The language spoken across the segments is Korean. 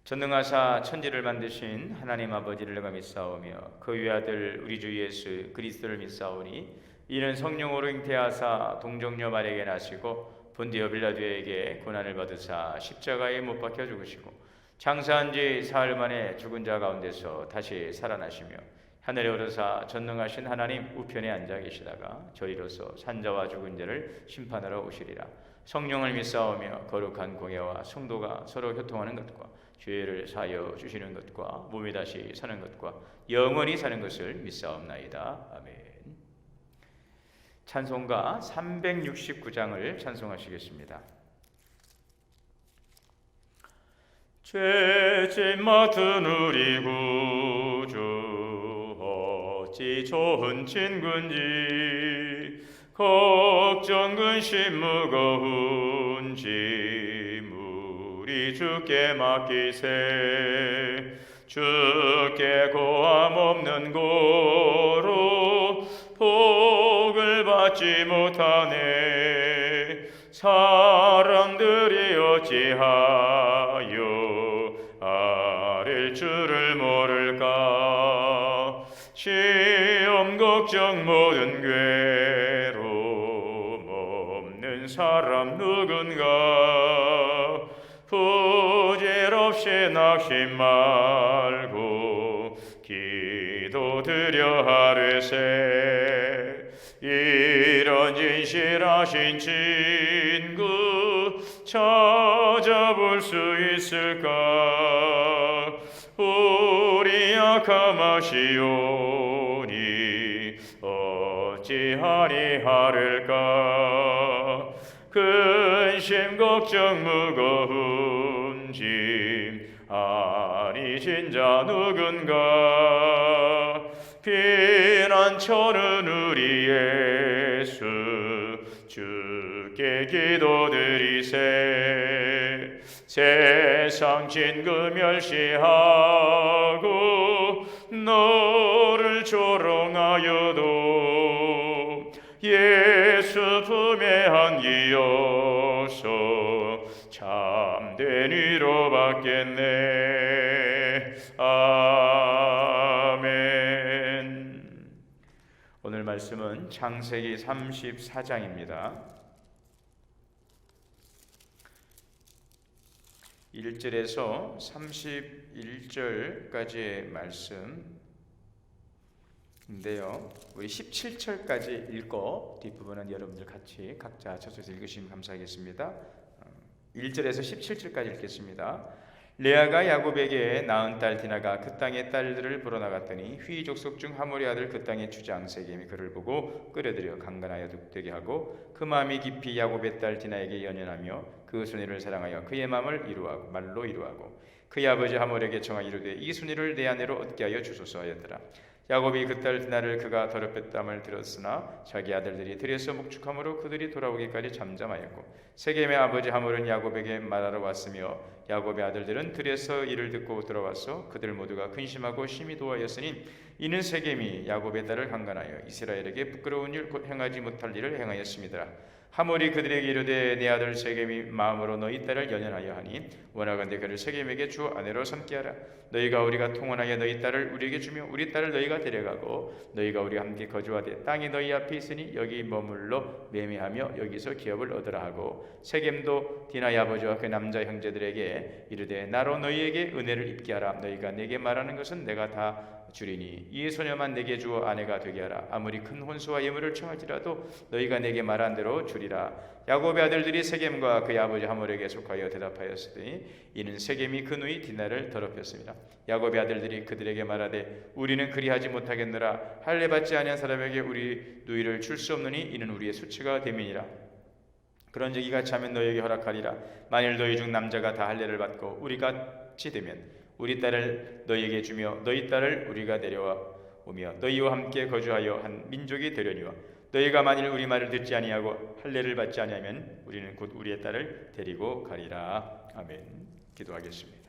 전능하사 천지를 만드신 하나님 아버지를 내가 믿사오며 그 외아들 우리 주 예수 그리스도를 믿사오니 이는 성령으로 잉태하사 동정녀 마리아에게 나시고 본디오 빌라도에게 고난을 받으사 십자가에 못 박혀 죽으시고 장사한 지 사흘 만에 죽은 자 가운데서 다시 살아나시며 하늘에 오르사 전능하신 하나님 우편에 앉아 계시다가 저리로서 산자와 죽은 자를 심판하러 오시리라. 성령을 믿사오며 거룩한 공예와 성도가 서로 교통하는 것과 죄를 사하여 주시는 것과 몸이 다시 사는 것과 영원히 사는 것을 믿사옵나이다. 아멘. 찬송가 369장을 찬송하시겠습니다. 죄짐 맡은 우리 구주 어찌 좋은 친구인지 걱정 근심 무거운 짐 우리 주께 맡기세. 주께 고함 없는 고로 복을 받지 못하네. 사람들이 어찌하여 아릴 줄을 모를까. 시험 걱정 모든 괴로움 없는 사람 누군가. 부질없이 낙심 말고 기도드려 하르세. 이런 진실하신 친구 찾아볼 수 있을까. 우리 약함하시오니 어찌하리 하를까. 근심 걱정 무거운 짐 아니 진자 누군가. 피난처는 우리 예수 주께 기도드리세. 세상 진그 멸시하고 너를 조롱하여도 예수 품에 안기어서 참된 위로 받겠네. 아멘. 오늘 말씀은 창세기 34장입니다. 1절에서 31절까지의 말씀인데요. 우리 17절까지 읽고 뒷부분은 여러분들 같이 각자 저서에서 읽으시면 감사하겠습니다. 1절에서 17절까지 읽겠습니다. 레아가 야곱에게 낳은 딸 디나가 그 땅의 딸들을 보러 나갔더니 휘 족속 중 하몰의 아들 그 땅의 주장 세겜이 그를 보고 끌어들여 강간하여 되게 하고 그 마음이 깊이 야곱의 딸 디나에게 연연하며 그 순이를 사랑하여 그의 마음을 이루하고 말로 이루하고 그의 아버지 하몰에게 청하 이르되 이 순이를 내 아내로 얻게 하여 주소서 하였더라. 야곱이 그 딸 디나를 그가 더럽혔담을 들었으나 자기 아들들이 들에서 목축함으로 그들이 돌아오기까지 잠잠하였고 세겜의 아버지 하몰은 야곱에게 말하러 왔으며 야곱의 아들들은 들에서 이를 듣고 돌아와서 그들 모두가 근심하고 심히 도하였으니 이는 세겜이 야곱의 딸을 강간하여 이스라엘에게 부끄러운 일 곧 행하지 못할 일을 행하였습니다. 하몰이 그들에게 이르되 내 아들 세겜이 마음으로 너희 딸을 연연하여 하니 원하건대 그를 세겜에게 주 아내로 삼게 하라. 너희가 우리가 통혼하여 너희 딸을 우리에게 주며 우리 딸을 너희가 데려가고 너희가 우리와 함께 거주하되 땅이 너희 앞에 있으니 여기 머물러 매매하며 여기서 기업을 얻으라 하고 세겜도 디나의 아버지와 그 남자 형제들에게 이르되 나로 너희에게 은혜를 입게 하라. 너희가 내게 말하는 것은 내가 다 주리니 이 소녀만 내게 주어 아내가 되게 하라. 아무리 큰 혼수와 예물을 청할지라도 너희가 내게 말한 대로 주리라. 야곱의 아들들이 세겜과 그의 아버지 하몰에게 속하여 대답하였으니 이는 세겜이 그 누이 디나를 더럽혔습니다. 야곱의 아들들이 그들에게 말하되 우리는 그리하지 못하겠노라. 할례 받지 아니한 사람에게 우리 누이를 줄 수 없느니 이는 우리의 수치가 됨이니라. 그런즉 이같이 하면 너희에게 허락하리라. 만일 너희 중 남자가 다 할례를 받고 우리 같이 되면 우리 딸을 너희에게 주며 너희 딸을 우리가 데려와 오며 너희와 함께 거주하여 한 민족이 되려니와 너희가 만일 우리 말을 듣지 아니하고 할례를 받지 아니하면 우리는 곧 우리의 딸을 데리고 가리라. 아멘. 기도하겠습니다.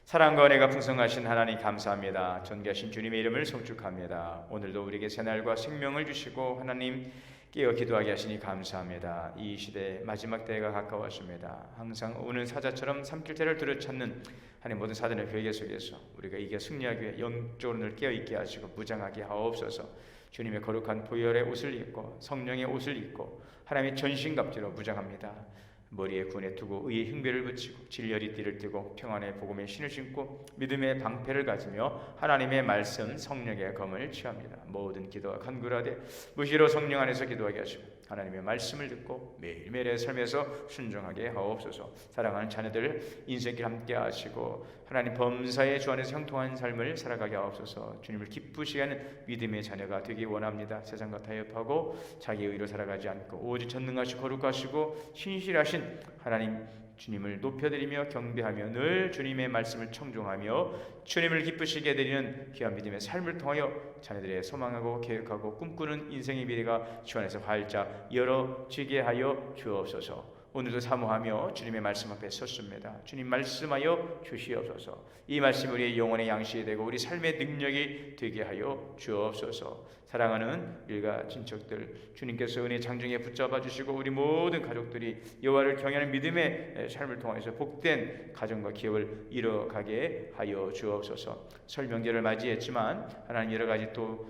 사랑과 은혜가 풍성하신 하나님 감사합니다. 존귀하신 주님의 이름을 송축합니다. 오늘도 우리에게 새날과 생명을 주시고 하나님 깨어 기도하게 하시니 감사합니다. 이 시대 마지막 때가 가까웠습니다. 항상 오는 사자처럼 삼킬 때를 들여찾는 하나님 모든 사단의 회개 속에서 우리가 이겨 승리하기 위해 영적으로 늘 깨어있게 하시고 무장하게 하옵소서. 주님의 거룩한 보혈의 옷을 입고 성령의 옷을 입고 하나님의 전신갑주로 무장합니다. 머리에 군에 두고 의의 흉배를 붙이고 진리의 띠를 띠고 평안의 복음의 신을 신고 믿음의 방패를 가지며 하나님의 말씀 성령의 검을 취합니다. 모든 기도와 간구하되 무시로 성령 안에서 기도하게 하시고 하나님의 말씀을 듣고 매일매일의 삶에서 순종하게 하옵소서. 사랑하는 자녀들 인생길 함께 하시고 하나님 범사의 주 안에서 형통한 삶을 살아가게 하옵소서. 주님을 기쁘시게 하는 믿음의 자녀가 되기 원합니다. 세상과 타협하고 자기 의로 살아가지 않고 오직 전능하시고 거룩하시고 신실하신 하나님 주님을 높여드리며 경배하며 늘 주님의 말씀을 청종하며 주님을 기쁘시게 드리는 귀한 믿음의 삶을 통하여 자녀들의 소망하고 계획하고 꿈꾸는 인생의 미래가 주 안에서 활짝 열어지게 하여 주옵소서. 오늘도 사모하며 주님의 말씀 앞에 섰습니다. 주님 말씀하여 주시옵소서. 이 말씀이 우리의 영혼의 양식이 되고 우리 삶의 능력이 되게 하여 주옵소서. 사랑하는 일가 친척들 주님께서 은혜 장중에 붙잡아 주시고 우리 모든 가족들이 여호와를 경외하는 믿음의 삶을 통해서 복된 가정과 기업을 이뤄가게 하여 주옵소서. 설 명절을 맞이했지만 하나님 여러 가지 또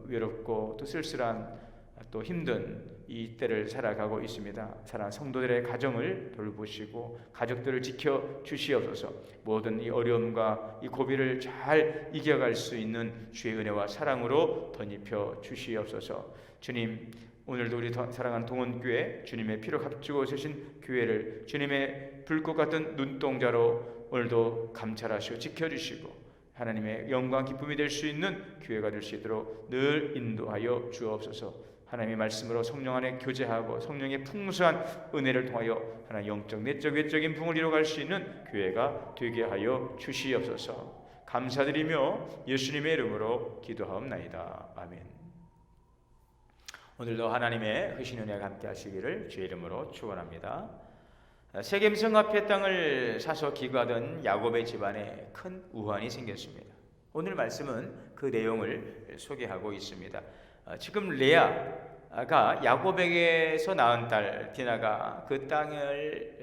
외롭고 또 쓸쓸한 또 힘든 이 때를 살아가고 있습니다. 사랑하는 성도들의 가정을 돌보시고 가족들을 지켜 주시옵소서. 모든 이 어려움과 이 고비를 잘 이겨갈 수 있는 주의 은혜와 사랑으로 덧입혀 주시옵소서. 주님 오늘도 우리 사랑하는 동원교회 주님의 피로 값주고 세신 교회를 주님의 불꽃 같은 눈동자로 오늘도 감찰하시고 지켜주시고 하나님의 영광 기쁨이 될 수 있는 교회가 될 수 있도록 늘 인도하여 주옵소서. 하나님의 말씀으로 성령 안에 교제하고 성령의 풍성한 은혜를 통하여 하나님 영적 내적 외적인 부흥을 이루어갈 수 있는 교회가 되게 하여 주시옵소서. 감사드리며 예수님의 이름으로 기도하옵나이다. 아멘. 오늘도 하나님의 크신 은혜가 함께 하시기를 주의 이름으로 축원합니다. 세겜 성읍의 땅을 사서 기거하던 야곱의 집안에 큰 우환이 생겼습니다. 오늘 말씀은 그 내용을 소개하고 있습니다. 지금 레아가 야곱에게서 낳은 딸 디나가 그 땅을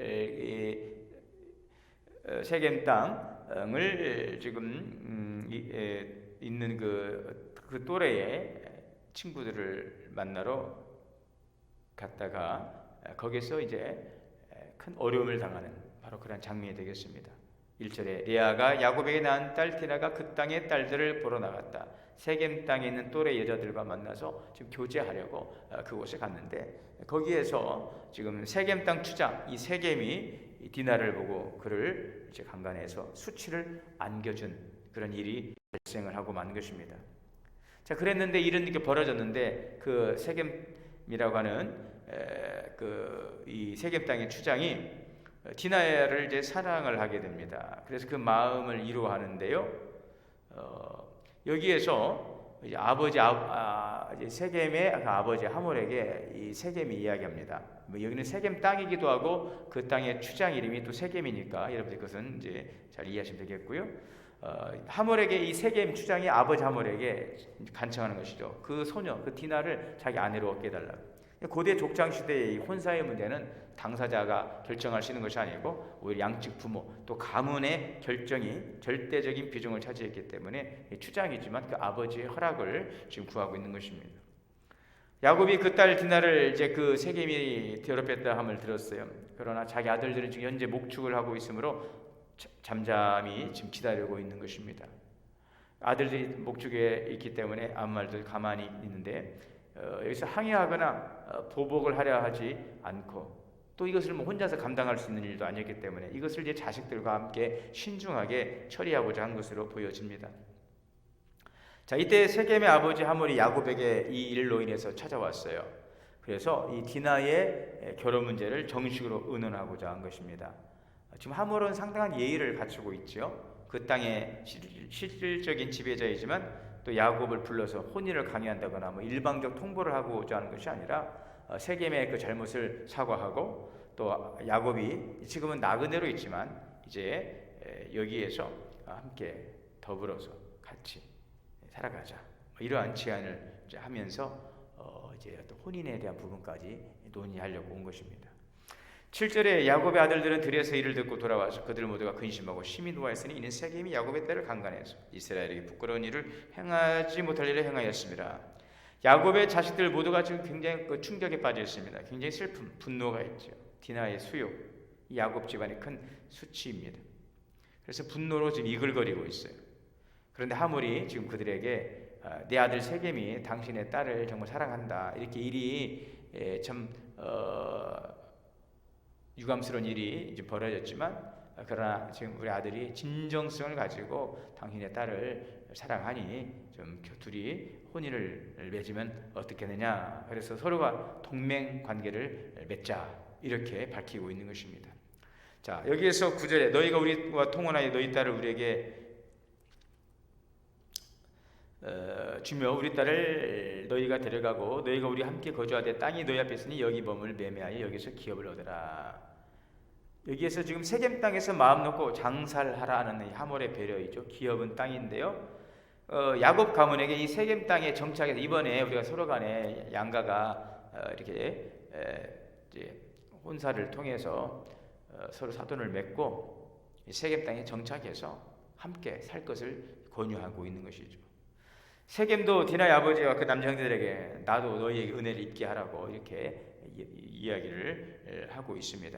세겜 땅을 지금 있는 그 또래의 친구들을 만나러 갔다가 거기서 이제 큰 어려움을 당하는 바로 그런 장면이 되겠습니다. 1절에 레아가 야곱에게 낳은 딸 디나가 그 땅의 딸들을 보러 나갔다. 세겜 땅에 있는 또래 여자들과 만나서 지금 교제하려고 그곳에 갔는데 거기에서 지금 세겜 땅 추장 이 세겜이 디나를 보고 그를 이제 강간해서 수치를 안겨준 그런 일이 발생을 하고 만 것입니다. 자, 그랬는데 이런 일이 벌어졌는데 그 세겜이라고 하는 이 세겜 땅의 추장이 디나를 이제 사랑을 하게 됩니다. 그래서 그 마음을 이루어하는데요. 여기에서 이제 이제 세겜의 아버지 하몰에게 이 세겜이 이야기합니다. 여기는 세겜 땅이기도 하고 그 땅의 추장 이름이 또 세겜이니까 여러분들 그것은 이제 잘 이해하시면 되겠고요. 하몰에게 이 세겜 추장이 아버지 하몰에게 간청하는 것이죠. 그 소녀, 그 디나를 자기 아내로 얻게 해달라고. 고대 족장 시대의 혼사의 문제는 당사자가 결정할 수 있는 것이 아니고 오히려 양측 부모 또 가문의 결정이 절대적인 비중을 차지했기 때문에 추장이지만 그 아버지의 허락을 지금 구하고 있는 것입니다. 야곱이 그 딸 디나를 이제 그 세겜이 더럽혔다 함을 들었어요. 그러나 자기 아들들은 지금 현재 목축을 하고 있으므로 잠잠히 지금 기다리고 있는 것입니다. 아들들이 목축에 있기 때문에 아무 말도 가만히 있는데 여기서 항의하거나 보복을 하려 하지 않고 또 이것을 혼자서 감당할 수 있는 일도 아니었기 때문에 이것을 이제 자식들과 함께 신중하게 처리하고자 한 것으로 보여집니다. 자, 이때 세겜의 아버지 하몰이 야곱에게 이 일로 인해서 찾아왔어요. 그래서 이 디나의 결혼 문제를 정식으로 의논하고자 한 것입니다. 지금 하몰은 상당한 예의를 갖추고 있죠. 그 땅의 실질적인 지배자이지만 또 야곱을 불러서 혼인을 강요한다거나 뭐 일방적 통보를 하고자 하는 것이 아니라 세겜의 그 잘못을 사과하고 또 야곱이 지금은 나그네로 있지만 이제 여기에서 함께 더불어서 같이 살아가자 이러한 제안을 이제 하면서 이제 또 혼인에 대한 부분까지 논의하려고 온 것입니다. 7절에 야곱의 아들들은 들에서 이를 듣고 돌아와서 그들 모두가 근심하고 심히 노하였으니 이는 세겜이 야곱의 딸을 강간해서 이스라엘에게 부끄러운 일을 행하지 못할 일을 행하였습니다. 야곱의 자식들 모두가 지금 굉장히 충격에 빠져 있습니다. 굉장히 슬픔, 분노가 있죠. 디나의 수욕, 야곱 집안의 큰 수치입니다. 그래서 분노로 지금 이글거리고 있어요. 그런데 하물이 지금 그들에게 내 아들 세겜이 당신의 딸을 정말 사랑한다, 이렇게 일이 참 유감스러운 일이 이제 벌어졌지만, 그러나 지금 우리 아들이 진정성을 가지고 당신의 딸을 사랑하니 좀 둘이 혼인을 맺으면 어떻겠느냐, 그래서 서로가 동맹 관계를 맺자, 이렇게 밝히고 있는 것입니다. 자, 여기에서 9절에 너희가 우리와 통혼하여 너희 딸을 우리에게 주며 우리 딸을 너희가 데려가고 너희가 우리 함께 거주하되 땅이 너희 앞에 있으니 여기 범을 매매하여 여기서 기업을 얻으라. 여기에서 지금 세겜 땅에서 마음 놓고 장사를 하라 하는 이 하몰의 배려이죠. 기업은 땅인데요, 야곱 가문에게 이 세겜 땅에 정착해서 이번에 우리가 서로 간에 양가가 이렇게 이제 혼사를 통해서 서로 사돈을 맺고 세겜 땅에 정착해서 함께 살 것을 권유하고 있는 것이죠. 세겜도 디나의 아버지와 그 남자 형제들에게 나도 너희에게 은혜를 입게 하라고 이렇게 이야기를 하고 있습니다.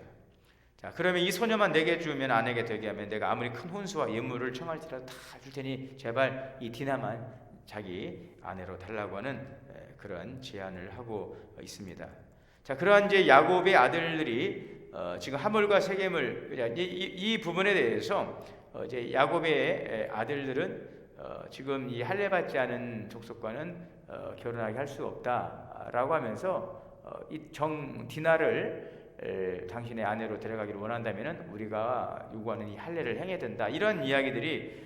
자, 그러면 이 소녀만 내게 주면 아내게 되게 하면 내가 아무리 큰 혼수와 예물을 청할지라도 다 줄 테니 제발 이 디나만 자기 아내로 달라고 하는 그런 제안을 하고 있습니다. 자, 그러한 이제 야곱의 아들들이 지금 하몰과 세겜을 이 부분에 대해서 이제 야곱의 아들들은 지금 이 할례 받지 않은 족속과는 결혼하게 할 수 없다라고 하면서 이 디나를 당신의 아내로 데려가기를 원한다면은 우리가 요구하는 이 할례를 행해야 된다, 이런 이야기들이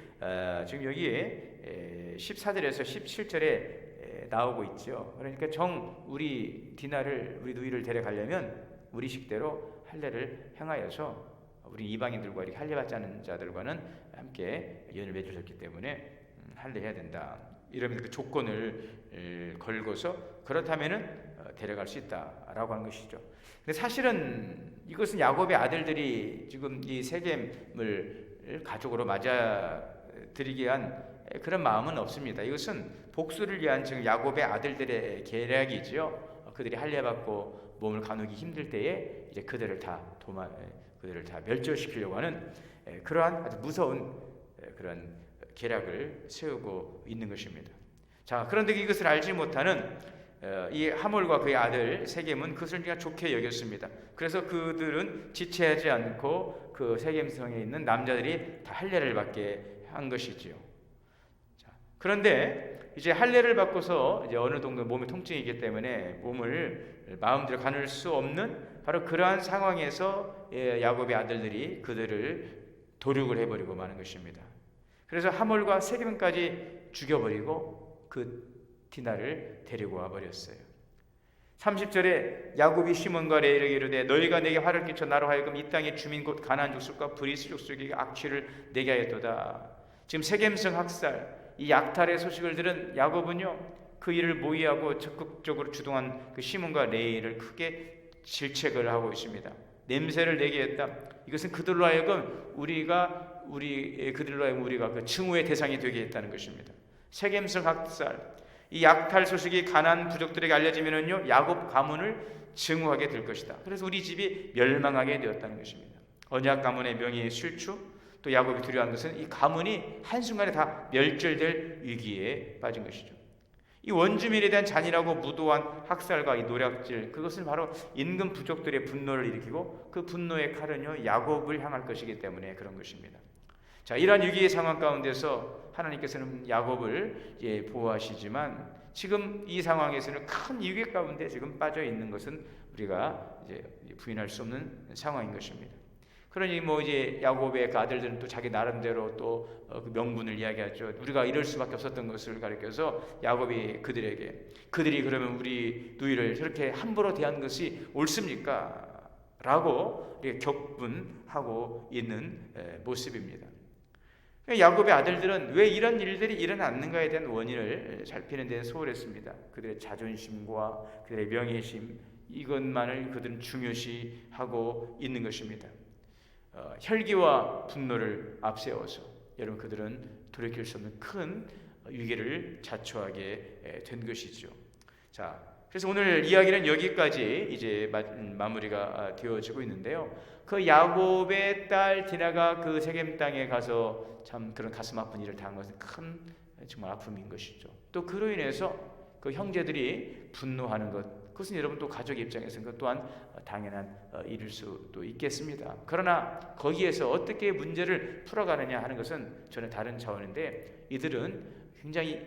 지금 여기에 14절에서 17절에 나오고 있죠. 그러니까 우리 디나를, 우리 누이를 데려가려면 우리 식대로 할례를 행하여서 우리 이방인들과 이렇게 할례 받지 않은 자들과는 함께 연을 맺으셨기 때문에 할례해야 된다, 이러면서 그 조건을 걸고서 그렇다면은 데려갈 수 있다라고 하는 것이죠. 근데 사실은 이것은 야곱의 아들들이 지금 이 세겜을 가족으로 맞아들이게 한 그런 마음은 없습니다. 이것은 복수를 위한 지금 야곱의 아들들의 계략이죠. 그들이 할례 받고 몸을 가누기 힘들 때에 이제 그들을 다 멸절시키려고 하는 그러한 아주 무서운 그런 계략을 세우고 있는 것입니다. 자, 그런데 이것을 알지 못하는 이 하몰과 그의 아들 세겜은 그것을 그냥 좋게 여겼습니다. 그래서 그들은 지체하지 않고 그 세겜성에 있는 남자들이 다 할례를 받게 한 것이지요. 자, 그런데 이제 할례를 받고서 이제 어느 정도 몸에 통증이 있기 때문에 몸을 마음대로 가눌 수 없는 바로 그러한 상황에서 야곱의 아들들이 그들을 도륙을 해버리고 마는 것입니다. 그래서 하몰과 세겜까지 죽여버리고 그 디나를 데리고 와버렸어요. 30절에 야곱이 시몬과 레에게 이르되 너희가 내게 화를 끼쳐 나로 하여금 이 땅의 주민 곧 가나안 족속과 브리스 족속에게 악취를 내게 하였도다. 지금 세겜성 학살, 이 약탈의 소식을 들은 야곱은요, 그 일을 모의하고 적극적으로 주동한 그 시몬과 레이를 크게 질책을 하고 있습니다. 냄새를 내게 했다. 이것은 그들로 하여금 우리가 그 증오의 대상이 되게 했다는 것입니다. 세겜성 학살, 이 약탈 소식이 가나안 부족들에게 알려지면은요, 야곱 가문을 증오하게 될 것이다. 그래서 우리 집이 멸망하게 되었다는 것입니다. 언약 가문의 명예의 실추, 또 야곱이 두려워한 것은 이 가문이 한순간에 다 멸절될 위기에 빠진 것이죠. 이 원주민에 대한 잔인하고 무도한 학살과 이 노략질, 그것은 바로 인근 부족들의 분노를 일으키고 그 분노의 칼은요, 야곱을 향할 것이기 때문에 그런 것입니다. 자, 이러한 위기의 상황 가운데서 하나님께서는 야곱을 보호하시지만 지금 이 상황에서는 큰 위기 가운데 지금 빠져 있는 것은 우리가 이제 부인할 수 없는 상황인 것입니다. 그러니 이제 야곱의 그 아들들은 또 자기 나름대로 또 그 명분을 이야기하죠. 우리가 이럴 수밖에 없었던 것을 가리켜서 야곱이 그들이 그러면 우리 누이를 저렇게 함부로 대한 것이 옳습니까? 라고 격분하고 있는 모습입니다. 야곱의 아들들은 왜 이런 일들이 일어났는가에 대한 원인을 살피는 데 소홀했습니다. 그들의 자존심과 그들의 명예심, 이것만을 그들은 중요시하고 있는 것입니다. 혈기와 분노를 앞세워서 여러분 그들은 돌이킬 수 없는 큰 위기를 자초하게 된 것이죠. 자, 그래서 오늘 이야기는 여기까지 이제 마무리가 되어지고 있는데요. 그 야곱의 딸 디나가 그 세겜 땅에 가서 참 그런 가슴 아픈 일을 당한 것은 큰 정말 아픔인 것이죠. 또 그로 인해서 그 형제들이 분노하는 것, 그것은 여러분 또 가족의 입장에서는 그 또한 당연한 일일 수도 있겠습니다. 그러나 거기에서 어떻게 문제를 풀어가느냐 하는 것은 전혀 다른 차원인데, 이들은 굉장히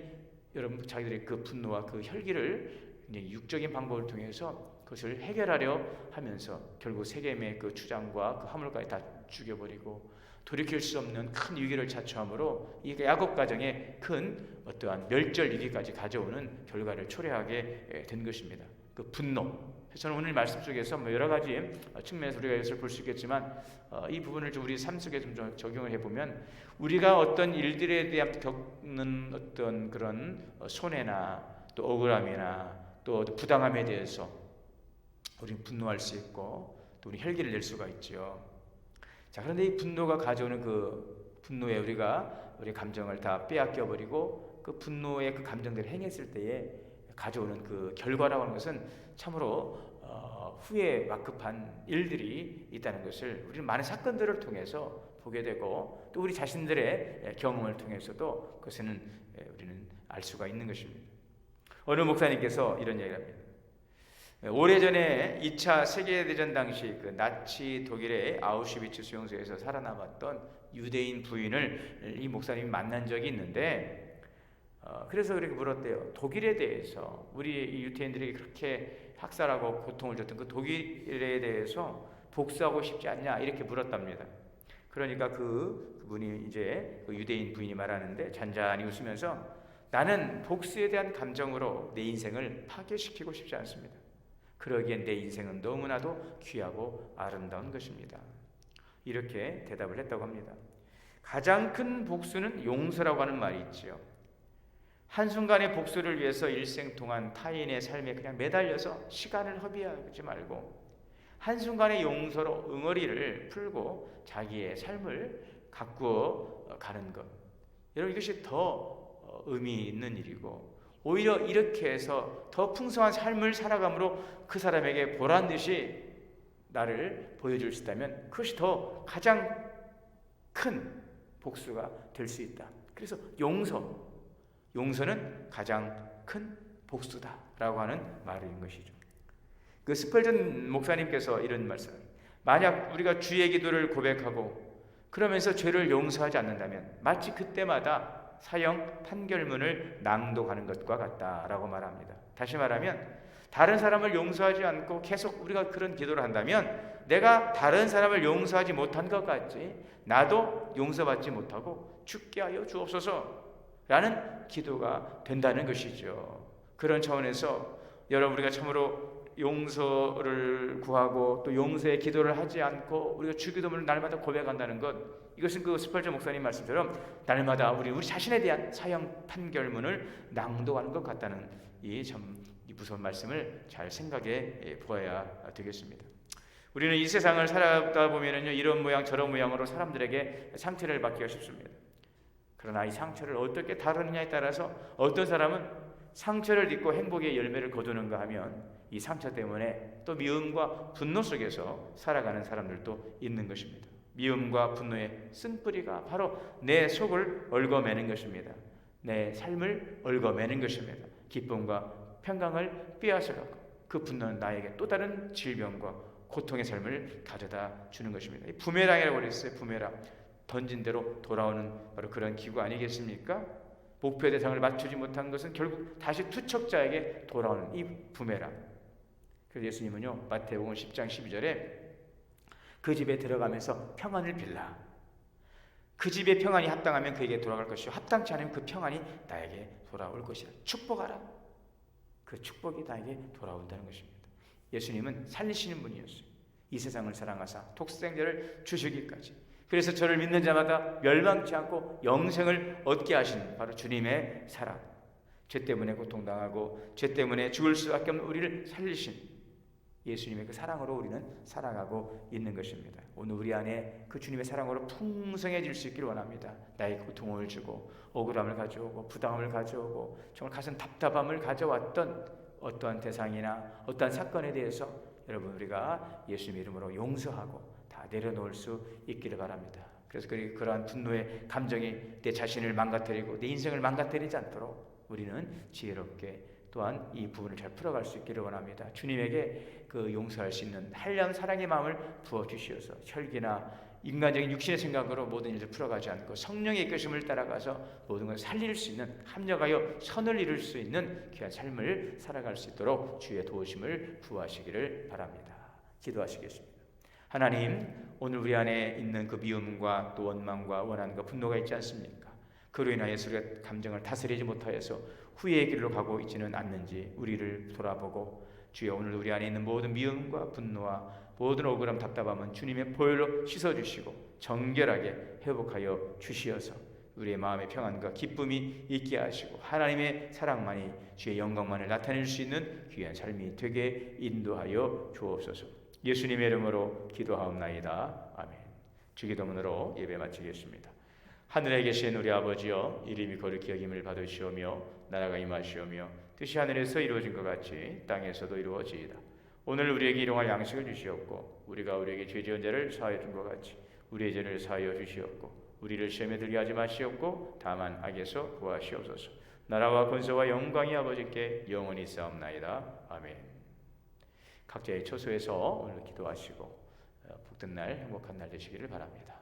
여러분 자기들의 그 분노와 그 혈기를 육적인 방법을 통해서 그것을 해결하려 하면서 결국 세겜의 그 주장과 그 화물까지 다 죽여버리고 돌이킬 수 없는 큰 위기를 자초함으로 이 야곱 가정에 큰 어떠한 멸절 위기까지 가져오는 결과를 초래하게 된 것입니다. 그 분노. 저는 오늘 말씀 속에서 여러 가지 측면에서 우리가 이것을 볼 수 있겠지만 이 부분을 좀 우리 삶 속에 좀 적용을 해보면 우리가 어떤 일들에 대한 겪는 어떤 그런 손해나 또 억울함이나 또 부당함에 대해서 우리는 분노할 수 있고 또 우리 혈기를 낼 수가 있죠. 자, 그런데 이 분노가 가져오는 그 분노에 우리가 우리 감정을 다 빼앗겨 버리고 그 분노의 그 감정들을 행했을 때에 가져오는 그 결과라고 하는 것은 참으로 후에 막급한 일들이 있다는 것을 우리는 많은 사건들을 통해서 보게 되고 또 우리 자신들의 경험을 통해서도 그것은 우리는 알 수가 있는 것입니다. 어느 목사님께서 이런 얘기를 합니다. 오래전에 2차 세계대전 당시 그 나치 독일의 아우슈비츠 수용소에서 살아남았던 유대인 부인을 이 목사님이 만난 적이 있는데 그래서 그렇게 물었대요. 독일에 대해서 우리 이 유태인들이 그렇게 학살하고 고통을 줬던 그 독일에 대해서 복수하고 싶지 않냐 이렇게 물었답니다. 그러니까 그분이 이제 그 유대인 부인이 말하는데 잔잔히 웃으면서 나는 복수에 대한 감정으로 내 인생을 파괴시키고 싶지 않습니다. 그러기엔 내 인생은 너무나도 귀하고 아름다운 것입니다. 이렇게 대답을 했다고 합니다. 가장 큰 복수는 용서라고 하는 말이 있지요. 한순간의 복수를 위해서 일생 동안 타인의 삶에 그냥 매달려서 시간을 허비하지 말고 한순간의 용서로 응어리를 풀고 자기의 삶을 가꾸어 가는 것. 여러분 이것이 더 의미 있는 일이고 오히려 이렇게 해서 더 풍성한 삶을 살아감으로 그 사람에게 보란듯이 나를 보여줄 수 있다면 그것이 더 가장 큰 복수가 될 수 있다. 그래서 용서는 가장 큰 복수다라고 하는 말인 것이죠. 그 스펄전 목사님께서 이런 말씀, 만약 우리가 주의 기도를 고백하고 그러면서 죄를 용서하지 않는다면 마치 그때마다 사형 판결문을 낭독하는 것과 같다라고 말합니다. 다시 말하면 다른 사람을 용서하지 않고 계속 우리가 그런 기도를 한다면 내가 다른 사람을 용서하지 못한 것 같이 나도 용서받지 못하고 죽게 하여 주옵소서 라는 기도가 된다는 것이죠. 그런 차원에서 여러분 우리가 참으로 용서를 구하고 또 용서의 기도를 하지 않고 우리가 주기도문을 날마다 고백한다는 것, 이것은 그 스펄전 목사님 말씀처럼 날마다 우리 자신에 대한 사형 판결문을 낭독하는 것 같다는 이 무서운 말씀을 잘 생각해 보아야 되겠습니다. 우리는 이 세상을 살아가다 보면은요 이런 모양 저런 모양으로 사람들에게 상처를 받기가 쉽습니다. 그러나 이 상처를 어떻게 다루느냐에 따라서 어떤 사람은 상처를 입고 행복의 열매를 거두는가 하면 이 상처 때문에 또 미움과 분노 속에서 살아가는 사람들도 있는 것입니다. 미움과 분노의 쓴뿌리가 바로 내 속을 얽어매는 것입니다. 내 삶을 얽어매는 것입니다. 기쁨과 평강을 빼앗아가고 그 분노는 나에게 또 다른 질병과 고통의 삶을 가져다 주는 것입니다. 이 부메랑이라고 그랬어요. 부메랑. 던진 대로 돌아오는 바로 그런 기구 아니겠습니까? 목표의 대상을 맞추지 못한 것은 결국 다시 투척자에게 돌아오는 이 부메랑. 그래서 예수님은요 마태복음 10장 12절에 그 집에 들어가면서 평안을 빌라. 그 집의 평안이 합당하면 그에게 돌아갈 것이요 합당치 않으면 그 평안이 나에게 돌아올 것이라. 축복하라. 그 축복이 나에게 돌아온다는 것입니다. 예수님은 살리시는 분이었어요. 이 세상을 사랑하사 독생자를 주시기까지 그래서 저를 믿는 자마다 멸망치 않고 영생을 얻게 하신 바로 주님의 사랑, 죄 때문에 고통당하고 죄 때문에 죽을 수밖에 없는 우리를 살리신 예수님의 그 사랑으로 우리는 살아가고 있는 것입니다. 오늘 우리 안에 그 주님의 사랑으로 풍성해질 수 있기를 원합니다. 나의 고통을 주고 억울함을 가져오고 부담을 가져오고 정말 가슴 답답함을 가져왔던 어떠한 대상이나 어떠한 사건에 대해서 여러분 우리가 예수님의 이름으로 용서하고 다 내려놓을 수 있기를 바랍니다. 그래서 그러한 분노의 감정이 내 자신을 망가뜨리고 내 인생을 망가뜨리지 않도록 우리는 지혜롭게 또한 이 부분을 잘 풀어갈 수 있기를 원합니다. 주님에게 그 용서할 수 있는 한량 사랑의 마음을 부어주시어서 혈기나 인간적인 육신의 생각으로 모든 일을 풀어가지 않고 성령의 이끄심을 따라가서 모든 것을 살릴 수 있는, 합력하여 선을 이룰 수 있는 귀한 삶을 살아갈 수 있도록 주의 도우심을 구하시기를 바랍니다. 기도하시겠습니다. 하나님, 오늘 우리 안에 있는 그 미움과 또 원망과 원한과 분노가 있지 않습니까? 그로 인하여서 우리가 감정을 다스리지 못하여서 후회의 길로 가고 있지는 않는지 우리를 돌아보고 주여 오늘 우리 안에 있는 모든 미움과 분노와 모든 억울함 답답함은 주님의 보혈로 씻어주시고 정결하게 회복하여 주시어서 우리의 마음의 평안과 기쁨이 있게 하시고 하나님의 사랑만이 주의 영광만을 나타낼 수 있는 귀한 삶이 되게 인도하여 주옵소서. 예수님의 이름으로 기도하옵나이다. 아멘. 주기도문으로 예배 마치겠습니다. 하늘에 계신 우리 아버지여, 이름이 거룩히 여김을 받으시오며 나라가 임하시오며 뜻이 하늘에서 이루어진 것 같이 땅에서도 이루어지이다. 오늘 우리에게 일용할 양식을 주시옵고 우리가 우리에게 죄 지은 자를 사하여 준 것 같이 우리의 죄를 사하여 주시옵고 우리를 시험에 들게 하지 마시옵고 다만 악에서 구하시옵소서. 나라와 권세와 영광이 아버지께 영원히 있사옵나이다. 아멘. 각자의 처소에서 오늘 기도하시고 복된 날, 행복한 날 되시기를 바랍니다.